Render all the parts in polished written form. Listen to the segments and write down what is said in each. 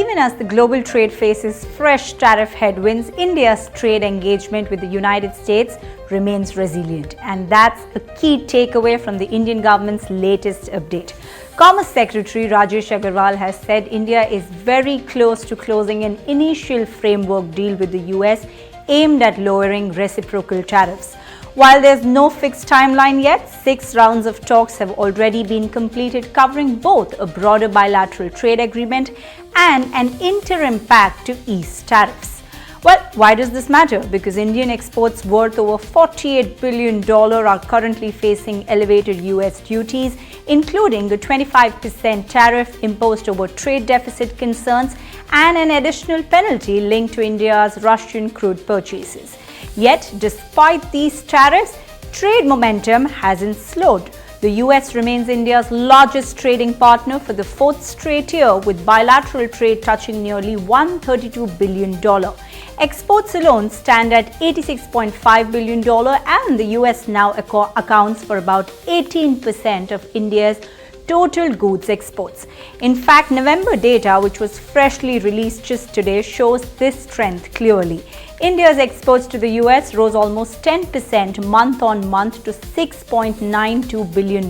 even as the global trade faces fresh tariff headwinds, India's trade engagement with the United States remains resilient. And that's a key takeaway from the Indian government's latest update. Commerce Secretary Rajesh Agarwal has said India is very close to closing an initial framework deal with the US aimed at lowering reciprocal tariffs. While there's no fixed timeline yet, 6 rounds of talks have already been completed covering both a broader bilateral trade agreement and an interim pact to ease tariffs. Well, why does this matter? Because Indian exports worth over $48 billion are currently facing elevated US duties, including a 25% tariff imposed over trade deficit concerns and an additional penalty linked to India's Russian crude purchases. Yet, despite these tariffs, trade momentum hasn't slowed. The US remains India's largest trading partner for the 4th straight year, with bilateral trade touching nearly $132 billion. Exports alone stand at $86.5 billion, and the US now accounts for about 18% of India's total goods exports. In fact, November data, which was freshly released just today, shows this trend clearly. India's exports to the US rose almost 10% month-on-month to $6.92 billion,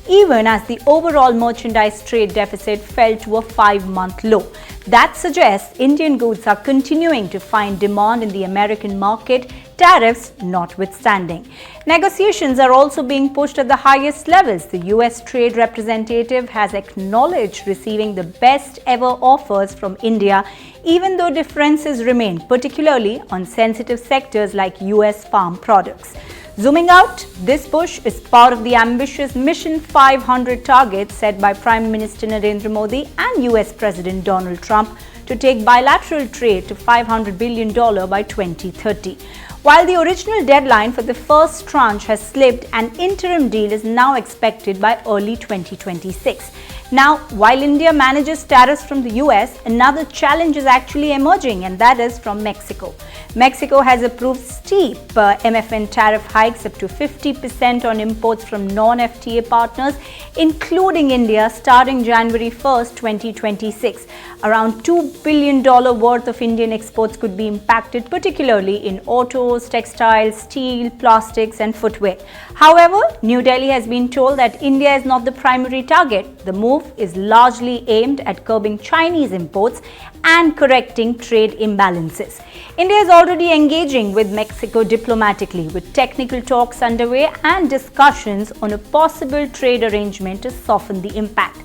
even as the overall merchandise trade deficit fell to a 5-month low. That suggests Indian goods are continuing to find demand in the American market, tariffs notwithstanding. Negotiations are also being pushed at the highest levels. The US Trade Representative has acknowledged receiving the best ever offers from India, even though differences remain, particularly on sensitive sectors like US farm products. Zooming out, this push is part of the ambitious Mission 500 target set by Prime Minister Narendra Modi and US President Donald Trump to take bilateral trade to $500 billion by 2030. While the original deadline for the first tranche has slipped, an interim deal is now expected by early 2026. Now, while India manages tariffs from the US, another challenge is actually emerging, and that is from Mexico. Mexico has approved steep MFN tariff hikes up to 50% on imports from non-FTA partners, including India, starting January 1st, 2026. Around $2 billion worth of Indian exports could be impacted, particularly in autos, textiles, steel, plastics, and footwear. However, New Delhi has been told that India is not the primary target. The move is largely aimed at curbing Chinese imports and correcting trade imbalances. India is already engaging with Mexico diplomatically, with technical talks underway and discussions on a possible trade arrangement to soften the impact.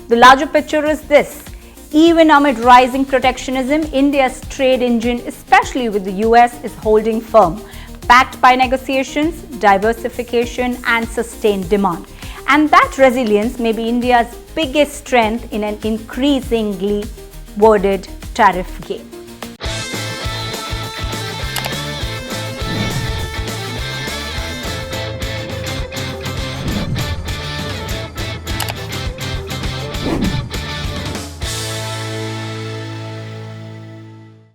The larger picture is this. Even amid rising protectionism, India's trade engine, especially with the US, is holding firm, backed by negotiations, diversification, and sustained demand. And that resilience may be India's biggest strength in an increasingly worded tariff game.